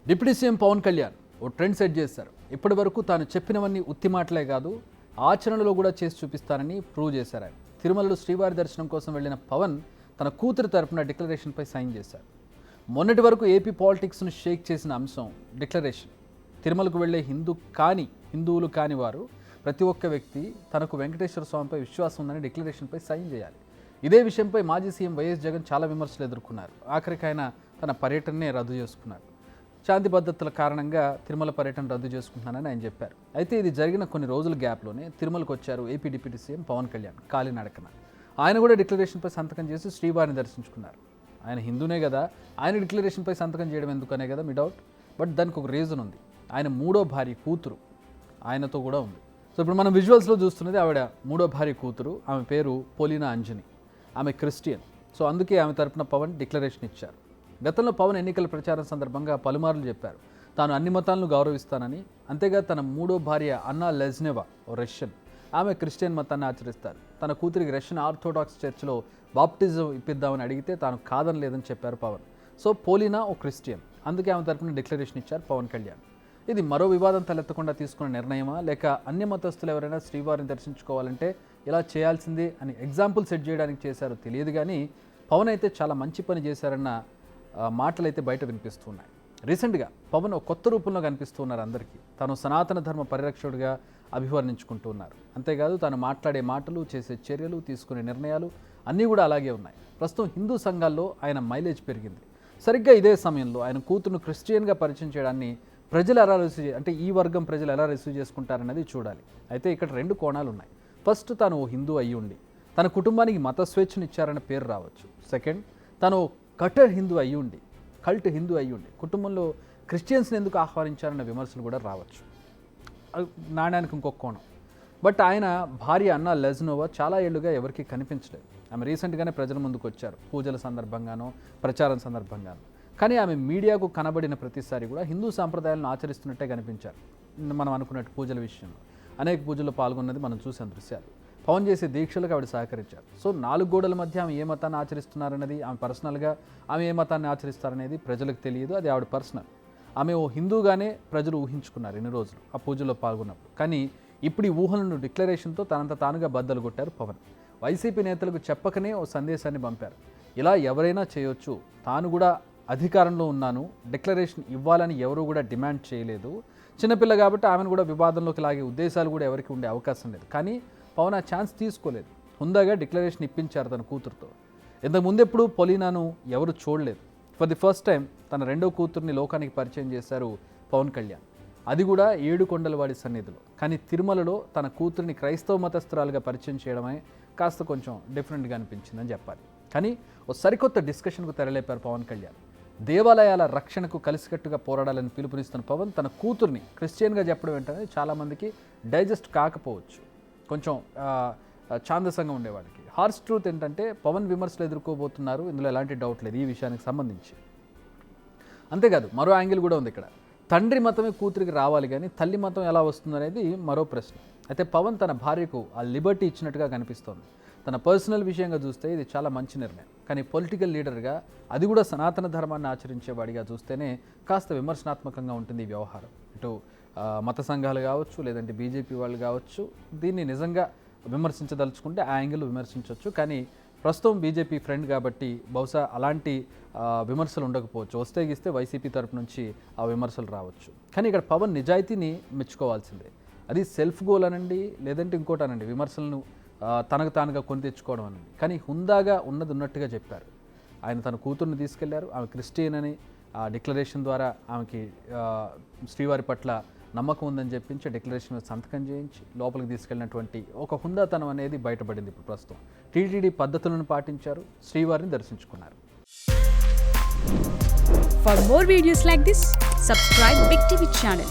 Deputy CM Pawan Kalyan ఓ trend set చేశారు. ఇప్పటి వరకు తాను చెప్పినవన్నీ ఉత్తి మాటలే కాదు, ఆచరణలో కూడా చేసి చూపిస్తారని ప్రూవ్ చేశారు. ఆయన తిరుమలలో శ్రీవారి దర్శనం కోసం వెళ్లిన పవన్ తన కూతురు తరపున డిక్లరేషన్పై సైన్ చేశారు. మొన్నటి వరకు ఏపీ పాలిటిక్స్ను షేక్ చేసిన అంశం డిక్లరేషన్. తిరుమలకు వెళ్లే హిందువులు కాని వారు ప్రతి ఒక్క వ్యక్తి తనకు వెంకటేశ్వర స్వామిపై విశ్వాసం ఉందని డిక్లరేషన్పై సైన్ చేయాలి. ఇదే విషయంపై మాజీ సీఎం వైఎస్ జగన్ చాలా విమర్శలు ఎదుర్కొన్నారు. ఆఖరికి ఆయన తన పర్యటననే రద్దు చేసుకున్నారు. శాంతి భద్రతల కారణంగా తిరుమల పర్యటన రద్దు చేసుకుంటున్నానని ఆయన చెప్పారు. అయితే ఇది జరిగిన కొన్ని రోజుల గ్యాప్లోనే తిరుమలకు వచ్చారు AP deputy CM Pawan Kalyan కాలినడకన. ఆయన కూడా డిక్లరేషన్పై సంతకం చేసి శ్రీవారిని దర్శించుకున్నారు. ఆయన హిందూనే కదా, ఆయన డిక్లరేషన్పై సంతకం చేయడం ఎందుకనే కదా మీ డౌట్. బట్ దానికి ఒక రీజన్ ఉంది. ఆయన మూడో భార్య కూతురు ఆయనతో కూడా ఉంది. సో ఇప్పుడు మనం విజువల్స్లో చూస్తున్నది ఆవిడ మూడో భార్య కూతురు. ఆమె పేరు పోలీనా అంజని. ఆమె క్రిస్టియన్. సో అందుకే ఆమె తరపున పవన్ డిక్లరేషన్ ఇచ్చారు. గతంలో పవన్ ఎన్నికల ప్రచారం సందర్భంగా పలుమార్లు చెప్పారు తాను అన్ని మతాలను గౌరవిస్తానని. అంతేగా తన మూడో భార్య అన్నా లెజ్నెవా ఓ రష్యన్, ఆమె క్రిస్టియన్ మతాన్ని ఆచరిస్తారు. తన కూతురికి రష్యన్ ఆర్థోడాక్స్ చర్చ్లో బాప్టిజం ఇప్పిద్దామని అడిగితే తాను కాదనలేదని చెప్పారు పవన్. సో పోలీనా ఓ క్రిస్టియన్, అందుకే ఆమె తరపున డిక్లరేషన్ ఇచ్చారు పవన్ కళ్యాణ్. ఇది మరో వివాదం తలెత్తకుండా తీసుకున్న నిర్ణయమా, లేక అన్య మతస్థులు ఎవరైనా శ్రీవారిని దర్శించుకోవాలంటే ఇలా చేయాల్సిందే అని ఎగ్జాంపుల్ సెట్ చేయడానికి చేశారో తెలియదు. కానీ పవన్ అయితే చాలా మంచి పని చేశారన్న మాటలైతే బయట వినిపిస్తున్నాయి. రీసెంట్గా పవన్ ఒక కొత్త రూపంలో కనిపిస్తున్నారు అందరికీ. తాను సనాతన ధర్మ పరిరక్షకుడిగా అభివర్ణించుకుంటూ ఉన్నారు. అంతేకాదు తాను మాట్లాడే మాటలు, చేసే చర్యలు, తీసుకునే నిర్ణయాలు అన్నీ కూడా అలాగే ఉన్నాయి. ప్రస్తుతం హిందూ సంఘాల్లో ఆయన మైలేజ్ పెరిగింది. సరిగ్గా ఇదే సమయంలో ఆయన కూతురును క్రిస్టియన్గా పరిచయం చేయడాన్ని ప్రజలు ఎలా ఈ వర్గం ప్రజలు ఎలా రిసీవ్ చేసుకుంటారనేది చూడాలి. అయితే ఇక్కడ రెండు కోణాలు ఉన్నాయి. ఫస్ట్, తను ఓ హిందూ అయ్యి ఉండి తన కుటుంబానికి మత స్వేచ్ఛను ఇచ్చారనే పేరు రావచ్చు. సెకండ్, తను కల్ట్ హిందూ అయ్యి ఉండి కుటుంబంలో క్రిస్టియన్స్ని ఎందుకు ఆహ్వానించారన్న విమర్శలు కూడా రావచ్చు. నాణ్యానికి ఇంకొక కోణం. బట్ ఆయన భార్య అన్నా లెజ్నోవా చాలా ఏళ్లుగా ఎవరికీ కనిపించలేదు. ఆమె రీసెంట్గానే ప్రజల ముందుకు వచ్చారు, పూజల సందర్భంగానో ప్రచారం సందర్భంగానో. కానీ ఆమె మీడియాకు కనబడిన ప్రతిసారి కూడా హిందూ సాంప్రదాయాలను ఆచరిస్తున్నట్టే కనిపించారు. మనం అనుకున్నట్టు పూజల విషయంలో అనేక పూజల్లో పాల్గొన్నది మనం చూసిన దృశ్యాలు. పవన్ చేసే దీక్షలకు ఆవిడ సహకరించారు. సో 4 గోడల మధ్య ఆమె ఏ మతాన్ని ఆచరిస్తున్నారనేది ఆమె పర్సనల్గా, ఆమె ఏ మతాన్ని ఆచరిస్తారనేది ప్రజలకు తెలియదు. అది ఆవిడ పర్సనల్. ఆమె ఓ హిందూగానే ప్రజలు ఊహించుకున్నారు ఇన్ని రోజులు ఆ పూజల్లో పాల్గొన్నప్పుడు. కానీ ఇప్పుడు ఈ ఊహలను డిక్లరేషన్తో తనంత తానుగా బద్దలు కొట్టారు పవన్. వైసీపీ నేతలకు చెప్పకనే ఓ సందేశాన్ని పంపారు. ఇలా ఎవరైనా చేయొచ్చు, తాను కూడా అధికారంలో ఉన్నాను, డిక్లరేషన్ ఇవ్వాలని ఎవరూ కూడా డిమాండ్ చేయలేదు. చిన్నపిల్ల కాబట్టి ఆమెను కూడా వివాదంలోకి లాగే ఉద్దేశాలు కూడా ఎవరికి ఉండే అవకాశం లేదు. కానీ పవన్ ఆ ఛాన్స్ తీసుకోలేదు. హుందాగా డిక్లరేషన్ ఇప్పించారు తన కూతురుతో. ఇంతకుముందు ఎప్పుడు పొలీనాను ఎవరు చూడలేదు. ఫర్ ది ఫస్ట్ టైం తన రెండో కూతుర్ని లోకానికి పరిచయం చేశారు పవన్ కళ్యాణ్. అది కూడా 7 కొండలవాడి సన్నిధిలో. కానీ తిరుమలలో తన కూతురిని క్రైస్తవ మతస్థురాలుగా పరిచయం చేయడమే కాస్త కొంచెం డిఫరెంట్గా అనిపించిందని చెప్పాలి. కానీ ఓ సరికొత్త డిస్కషన్కు తెరలేపారు పవన్ కళ్యాణ్. దేవాలయాల రక్షణకు కలిసికట్టుగా పోరాడాలని పిలుపునిస్తున్న పవన్ తన కూతుర్ని క్రిస్టియన్గా చెప్పడం ఏంటనేది చాలామందికి డైజెస్ట్ కాకపోవచ్చు, కొంచెం ఛాందసంగా ఉండేవాడికి. హార్స్ ట్రూత్ ఏంటంటే పవన్ విమర్శలు ఎదుర్కోబోతున్నారు, ఇందులో ఎలాంటి డౌట్ లేదు ఈ విషయానికి సంబంధించి. అంతేకాదు మరో యాంగిల్ కూడా ఉంది ఇక్కడ. తండ్రి మతమే కూతురికి రావాలి కానీ తల్లి మతం ఎలా వస్తుందనేది మరో ప్రశ్న. అయితే పవన్ తన భార్యకు ఆ లిబర్టీ ఇచ్చినట్టుగా కనిపిస్తోంది. తన పర్సనల్ విషయంగా చూస్తే ఇది చాలా మంచి నిర్ణయం. కానీ పొలిటికల్ లీడర్గా, అది కూడా సనాతన ధర్మాన్ని ఆచరించేవాడిగా చూస్తేనే కాస్త విమర్శనాత్మకంగా ఉంటుంది ఈ వ్యవహారం. ఇటు మత సంఘాలు కావచ్చు, లేదంటే బీజేపీ వాళ్ళు కావచ్చు, దీన్ని నిజంగా విమర్శించదలుచుకుంటే ఆ యాంగిల్ విమర్శించవచ్చు. కానీ ప్రస్తుతం బీజేపీ ఫ్రెండ్ కాబట్టి బహుశా అలాంటి విమర్శలు ఉండకపోవచ్చు. వస్తే గీస్తే వైసీపీ తరపు నుంచి ఆ విమర్శలు రావచ్చు. కానీ ఇక్కడ పవన్ నిజాయితీని మెచ్చుకోవాల్సిందే. అది సెల్ఫ్ గోల్ అనండి, లేదంటే ఇంకోటి అనండి, విమర్శలను తనకు తానుగా కొని తెచ్చుకోవడం అనండి. కానీ హుందాగా ఉన్నది ఉన్నట్టుగా చెప్పారు. ఆయన తన కూతుర్ని తీసుకెళ్లారు. ఆమె క్రిస్టియన్ అని ఆ డిక్లరేషన్ ద్వారా ఆమెకి శ్రీవారి పట్ల నమ్మకం ఉందని చెప్పించి డిక్లరేషన్ మీద సంతకం చేయించి లోపలికి తీసుకెళ్ళినటువంటి ఒక హుందాతనం అనేది బయటపడింది. ఇప్పుడు ప్రస్తుతం టీటీడీ పద్ధతులను పాటించారు, శ్రీవారిని దర్శించుకున్నారు. For more videos like this, subscribe Big TV channel.